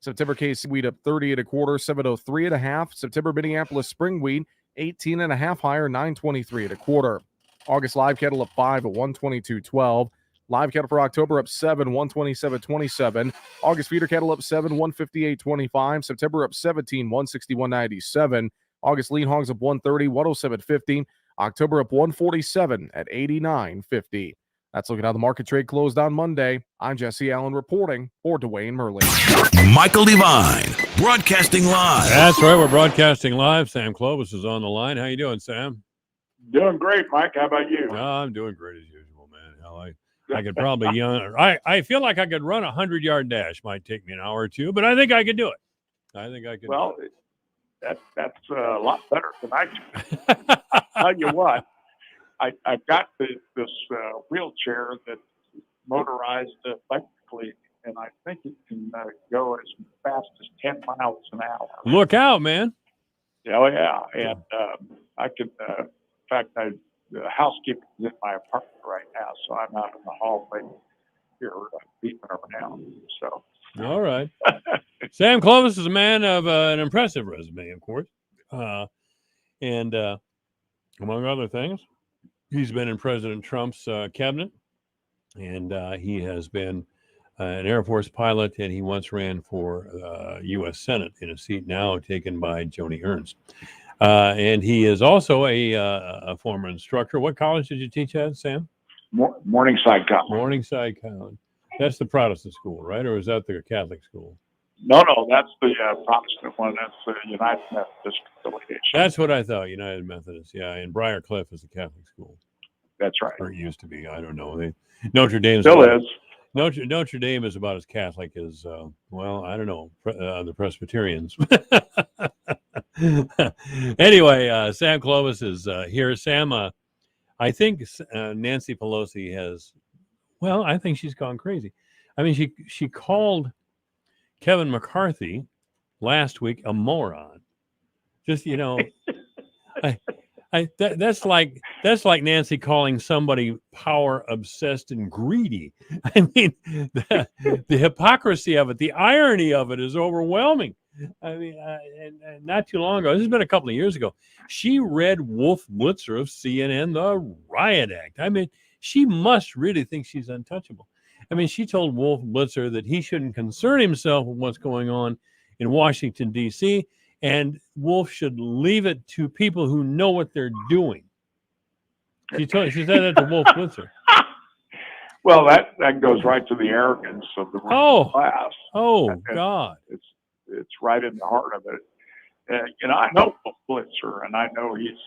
September KC wheat up 30 1/4, 703 1/2. September Minneapolis spring wheat 18 1/2 higher, 923 1/4. August live cattle up 5 at 122.12. Live cattle for October up 7, 127.27. August feeder cattle up 7, 158.25. September up 17, 161.97. August lean hogs up 130, 107.50. October up 147 at 89.50. That's looking how the market trade closed on Monday. I'm Jesse Allen reporting for Dwayne Murley. Michael Devine, broadcasting live. That's right, we're broadcasting live. Sam Clovis is on the line. How you doing, Sam? Doing great, Mike. How about you? I'm doing great as usual, man. Hell, I could probably I feel like I could run a 100-yard dash. Might take me an hour or two, but I think I could do it. I think I could. Well, that's a lot better than I do. I'll tell you what, I've got this wheelchair that's motorized electrically, and I think it can go as fast as 10 miles an hour. Look out, man. Oh, yeah. And I can, in fact, the housekeeper is in my apartment right now, so I'm out in the hallway here beating her down. So. All right. Sam Clovis is a man of an impressive resume, of course. And among other things, he's been in President Trump's cabinet, and he has been an Air Force pilot, and he once ran for U.S. Senate in a seat now taken by Joni Ernst. And he is also a former instructor. What college did you teach at, Sam? Morningside College. Morningside College. That's the Protestant school, right? Or is that the Catholic school? No, that's the Protestant one. That's the United Methodist affiliation. That's what I thought, United Methodist. Yeah, and Briarcliff is the Catholic school. That's right. Or it used to be. I don't know. Notre Dame still is. Notre Dame is about as Catholic as, I don't know, the Presbyterians. Anyway, Sam Clovis is here. Sam, I think Nancy Pelosi has, I think she's gone crazy. I mean, she called Kevin McCarthy last week a moron. Just, that's like Nancy calling somebody power obsessed and greedy. I mean, the hypocrisy of it, the irony of it is overwhelming. I mean, and not too long ago, this has been a couple of years ago, she read Wolf Blitzer of CNN, the Riot Act. I mean, she must really think she's untouchable. I mean, she told Wolf Blitzer that he shouldn't concern himself with what's going on in Washington, D.C., and Wolf should leave it to people who know what they're doing. She said that to Wolf Blitzer. Well, that goes right to the arrogance of the ruling class. Oh, God. It's right in the heart of it. I know Wolf Blitzer, and I know he's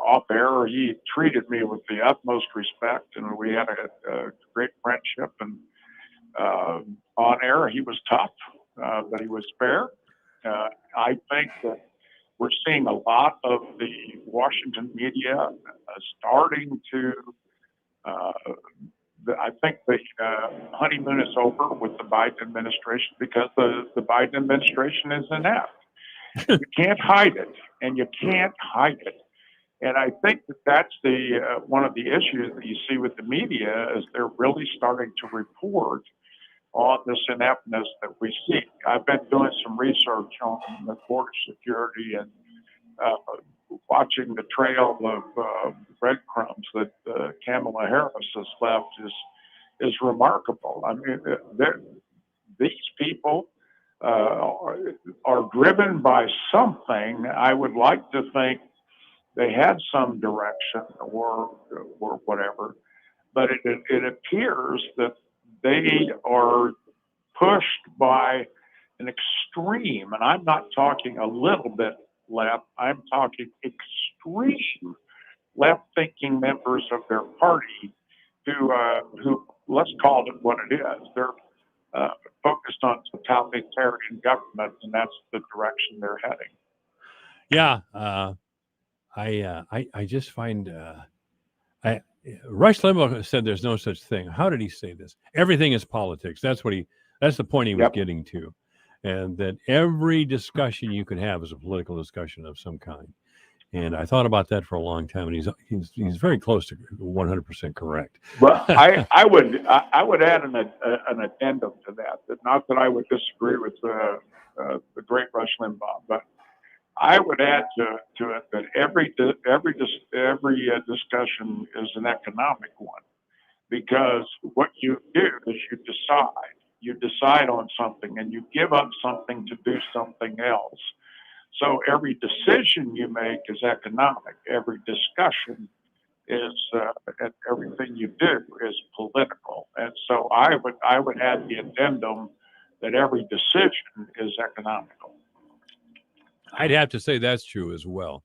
off air. He treated me with the utmost respect, and we had a great friendship. And on air, he was tough, but he was fair. I think that we're seeing a lot of the Washington media starting to. I think the honeymoon is over with the Biden administration because the Biden administration is inept. You can't hide it, and you can't hide it. And I think that's one of the issues that you see with the media is they're really starting to report on this ineptness that we see. I've been doing some research on the border security and watching the trail of breadcrumbs that Kamala Harris has left is remarkable. I mean, these people are driven by something. I would like to think they had some direction or whatever, but it appears that they are pushed by an extreme, and I'm not talking a little bit left, I'm talking extreme left-thinking members of their party who let's call it what it is. They're focused on totalitarian government, and that's the direction they're heading. Yeah, I just find Rush Limbaugh said there's no such thing. How did he say this? Everything is politics. That's the point he was getting to. And that every discussion you can have is a political discussion of some kind. And I thought about that for a long time, and he's very close to 100% correct. Well, I would add an addendum to that. Not that I would disagree with the great Rush Limbaugh, but I would add to it that every discussion is an economic one, because what you do is you decide on something, and you give up something to do something else. So every decision you make is economic. Every discussion is, and everything you do is political. And so I would add the addendum that every decision is economical. I'd have to say that's true as well.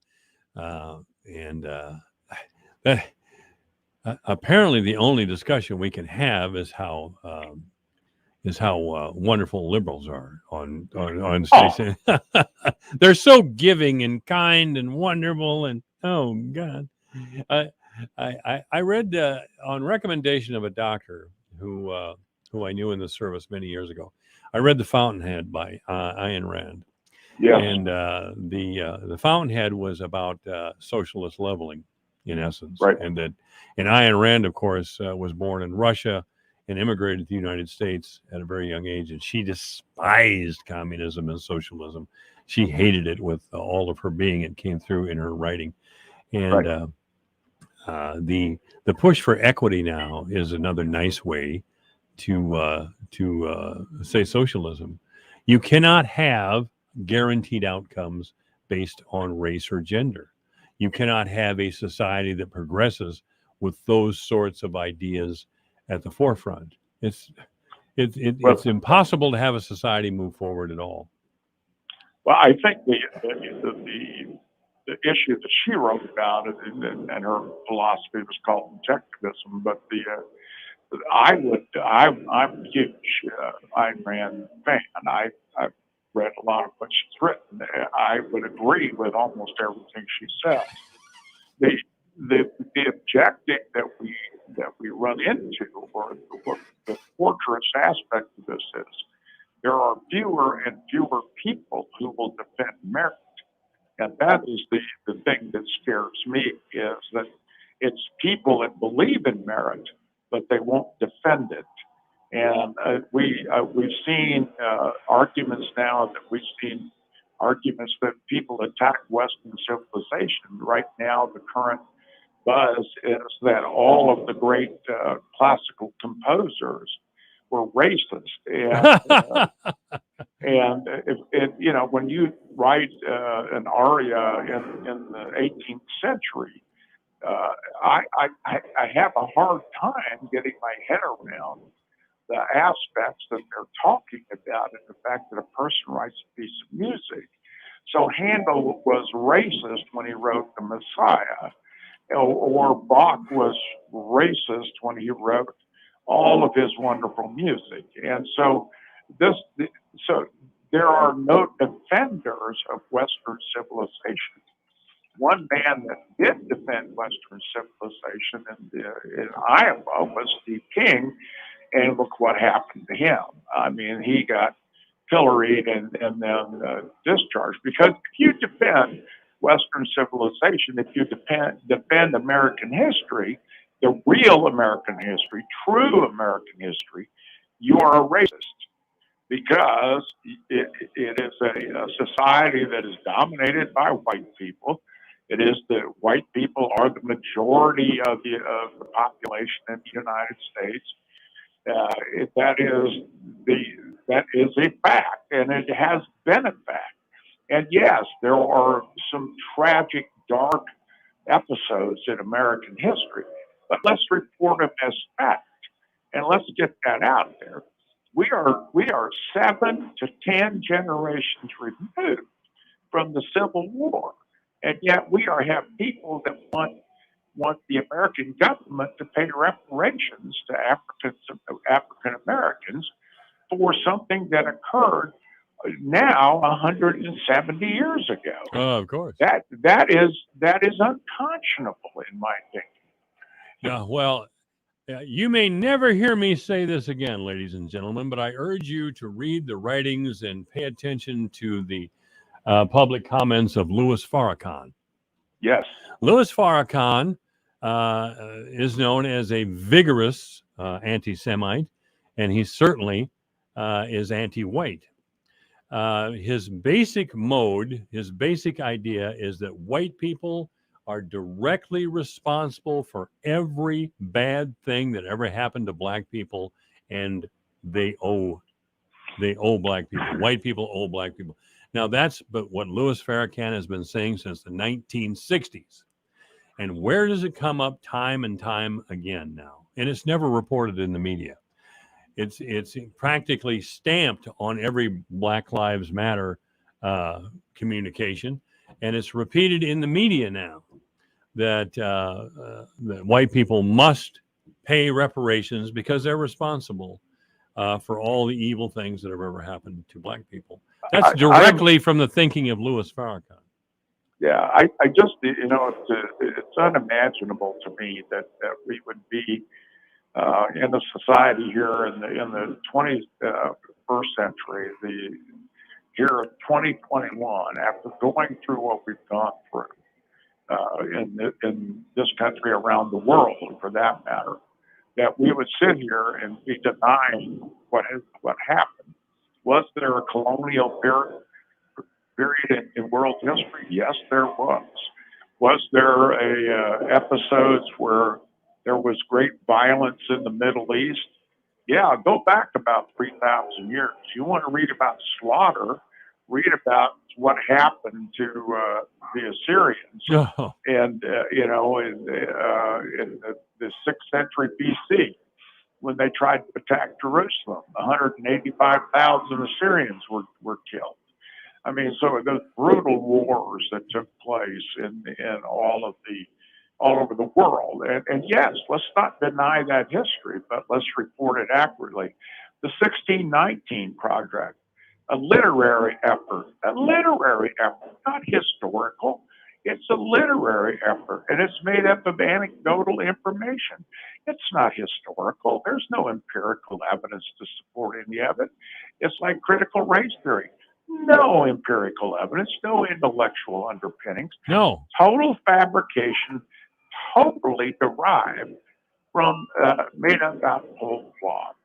Apparently the only discussion we can have is how wonderful liberals are on station. They're so giving and kind and wonderful, and oh God. I read on recommendation of a doctor who I knew in the service many years ago. I read The Fountainhead by Ayn Rand. Yeah. And the Fountainhead was about socialist leveling, in essence. Right. And Ayn Rand, of course, was born in Russia and immigrated to the United States at a very young age. And she despised communism and socialism. She hated it with all of her being. It came through in her writing. And the push for equity now is another nice way to say socialism. You cannot have guaranteed outcomes based on race or gender. You cannot have a society that progresses with those sorts of ideas at the forefront. It's impossible to have a society move forward at all. Well, I think the issue that she wrote about it, and her philosophy was called objectivism, but I'm a huge Ayn Rand fan. I've read a lot of what she's written. I would agree with almost everything she says. The objective that we run into, or the torturous aspect of this, is there are fewer and fewer people who will defend merit. And that is the thing that scares me, is that it's people that believe in merit, but they won't defend it. And we've seen arguments now that people attack Western civilization. Right now, the current buzz is that all of the great classical composers were racist. And when you write an aria in the 18th century, I have a hard time getting my head around the aspects that they're talking about, and the fact that a person writes a piece of music. So Handel was racist when he wrote the Messiah, or Bach was racist when he wrote all of his wonderful music. And so there are no defenders of Western civilization. One man that did defend Western civilization in Iowa was Steve King, and look what happened to him. I mean, he got pilloried and then discharged. Because if you defend Western civilization, if you defend American history, the real American history, true American history, you are a racist, because it is a society that is dominated by white people. It is the white people are the majority of the population in the United States. That is a fact, and it has been a fact. And yes, there are some tragic, dark episodes in American history, but let's report them as fact, and let's get that out there. We are 7 to 10 generations removed from the Civil War, and yet we have people that want the American government to pay reparations to African Americans for something that occurred now 170 years ago. Oh, of course. That is unconscionable in my thinking. Yeah, well, you may never hear me say this again, ladies and gentlemen, but I urge you to read the writings and pay attention to the public comments of Louis Farrakhan. Yes. Louis Farrakhan is known as a vigorous anti-Semite, and he certainly is anti-white. His basic idea is that white people are directly responsible for every bad thing that ever happened to black people, and they owe black people. White people owe black people. Now that's but what Louis Farrakhan has been saying since the 1960s. And where does it come up time and time again now? And it's never reported in the media. It's practically stamped on every Black Lives Matter communication, and it's repeated in the media now that that white people must pay reparations because they're responsible for all the evil things that have ever happened to black people. That's directly from the thinking of Louis Farrakhan. Yeah, I just, it's unimaginable to me that we would be in a society here in the 21st century, the year of 2021, after going through what we've gone through in this country, around the world, for that matter, that we would sit here and be denying what happened. Was there a colonial period in world history? Yes, there was. Was there episodes where there was great violence in the Middle East? Yeah, go back about 3,000 years. You want to read about slaughter, read about what happened to the Assyrians, Oh. and in the 6th century BC, when they tried to attack Jerusalem, 185,000 Assyrians were killed. I mean, so those brutal wars that took place in all over the world. And yes, let's not deny that history, but let's report it accurately. The 1619 Project, a literary effort, not historical. It's a literary effort, and it's made up of anecdotal information. It's not historical. There's no empirical evidence to support any of it. It's like critical race theory. No empirical evidence, no intellectual underpinnings. No. Total fabrication, totally derived from made up out of whole cloth.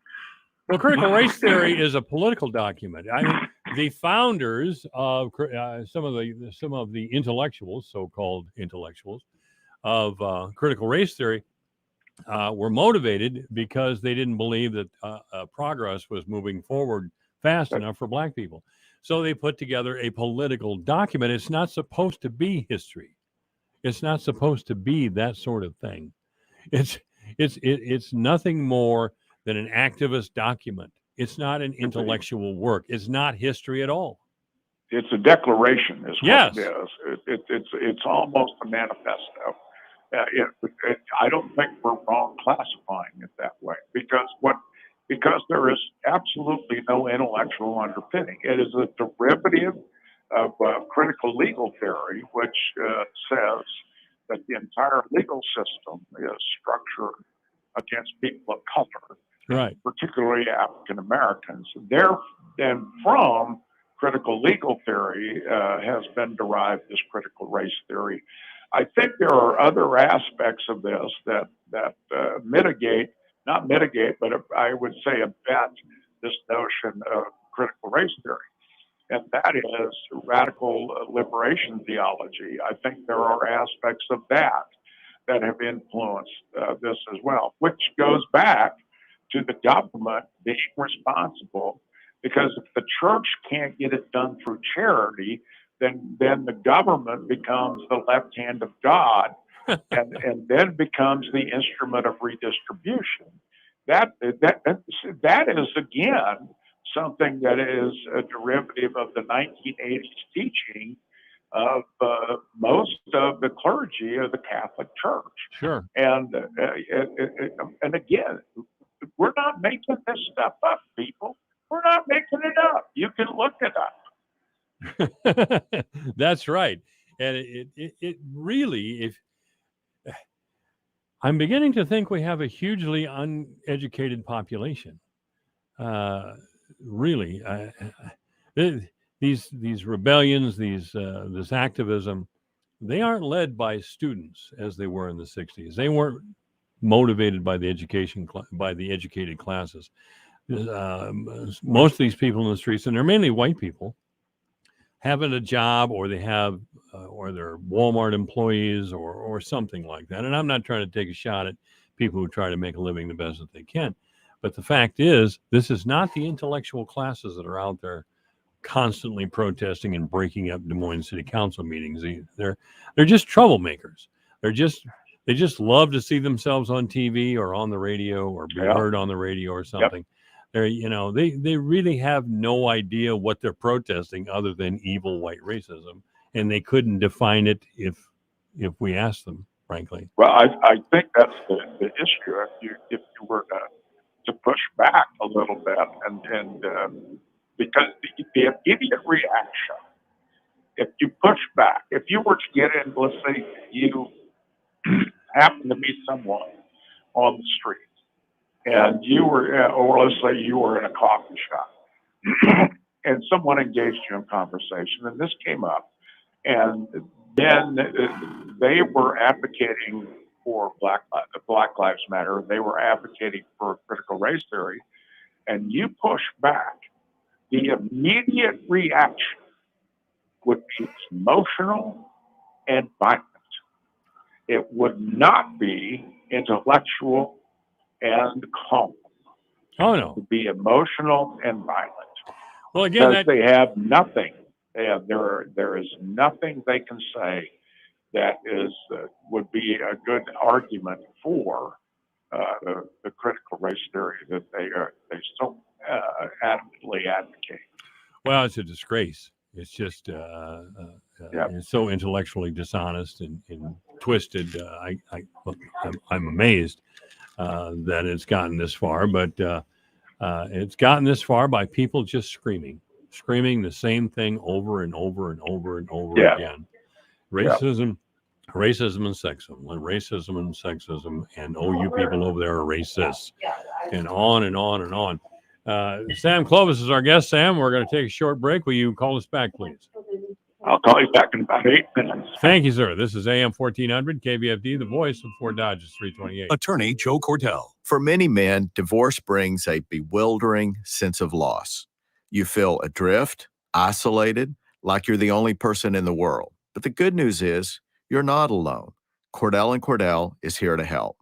Well, critical race theory is a political document. I mean, the founders of some of the intellectuals, so-called intellectuals, of critical race theory were motivated because they didn't believe that progress was moving forward fast enough for black people. So they put together a political document. It's not supposed to be history. It's not supposed to be that sort of thing. It's nothing more than an activist document. It's not an intellectual work. It's not history at all. It's a declaration, is Yes. what it is. It's almost a manifesto. I don't think we're wrong classifying it that way because there is absolutely no intellectual underpinning. It is a derivative of critical legal theory, which says that the entire legal system is structured against people of color, right? Particularly African Americans. Then from critical legal theory has been derived this critical race theory. I think there are other aspects of this that not mitigate, but I would say abet this notion of critical race theory. And that is radical liberation theology. I think there are aspects of that have influenced this as well, which goes back to the government being responsible, because if the church can't get it done through charity, then the government becomes the left hand of God and then becomes the instrument of redistribution. That is, again, something that is a derivative of the 1980s teaching of most of the clergy of the Catholic Church. Sure. And again, we're not making this stuff up, people. We're not making it up. You can look it up. That's right. And it really, if I'm beginning to think we have a hugely uneducated population. Really, these rebellions, this activism, they aren't led by students as they were in the 60s. They weren't motivated by the educated classes. Most of these people in the streets, and they're mainly white people, having a job, or they have, or they're Walmart employees, or something like that. And I'm not trying to take a shot at people who try to make a living the best that they can, but the fact is, this is not the intellectual classes that are out there constantly protesting and breaking up Des Moines City Council meetings. They're just troublemakers. They just love to see themselves on TV or on the radio, or be heard on the radio or something. They're, they really have no idea what they're protesting other than evil white racism, and they couldn't define it if we asked them, frankly. Well, I think that's the issue. If you were to push back a little bit, and because the immediate reaction, if you push back, if you were to get in, let's say you happen to meet someone on the street, and you were, or let's say you were in a coffee shop, and someone engaged you in conversation, and this came up, and then they were advocating for Black Lives Matter. They were advocating for critical race theory, and you push back. The immediate reaction would be emotional and violent. It would not be intellectual and calm. Oh, no. It would be emotional and violent. Well, again, because they have nothing. There is nothing they can say that would be a good argument for the critical race theory that they so adamantly advocate. Well, it's a disgrace. It's just it's so intellectually dishonest and twisted. I'm amazed that it's gotten this far, but it's gotten this far by people just screaming the same thing over and over and over and over again. Racism and sexism, and you people over there are racist, and on and on and on. Sam Clovis is our guest. Sam, we're going to take a short break. Will you call us back, please? I'll call you back in about 8 minutes. Thank you, sir. This is AM 1400 KVFD, the voice of Fort Dodge's 328. Attorney Joe Cordell. For many men, divorce brings a bewildering sense of loss. You feel adrift, isolated, like you're the only person in the world. But the good news is, you're not alone. Cordell & Cordell is here to help.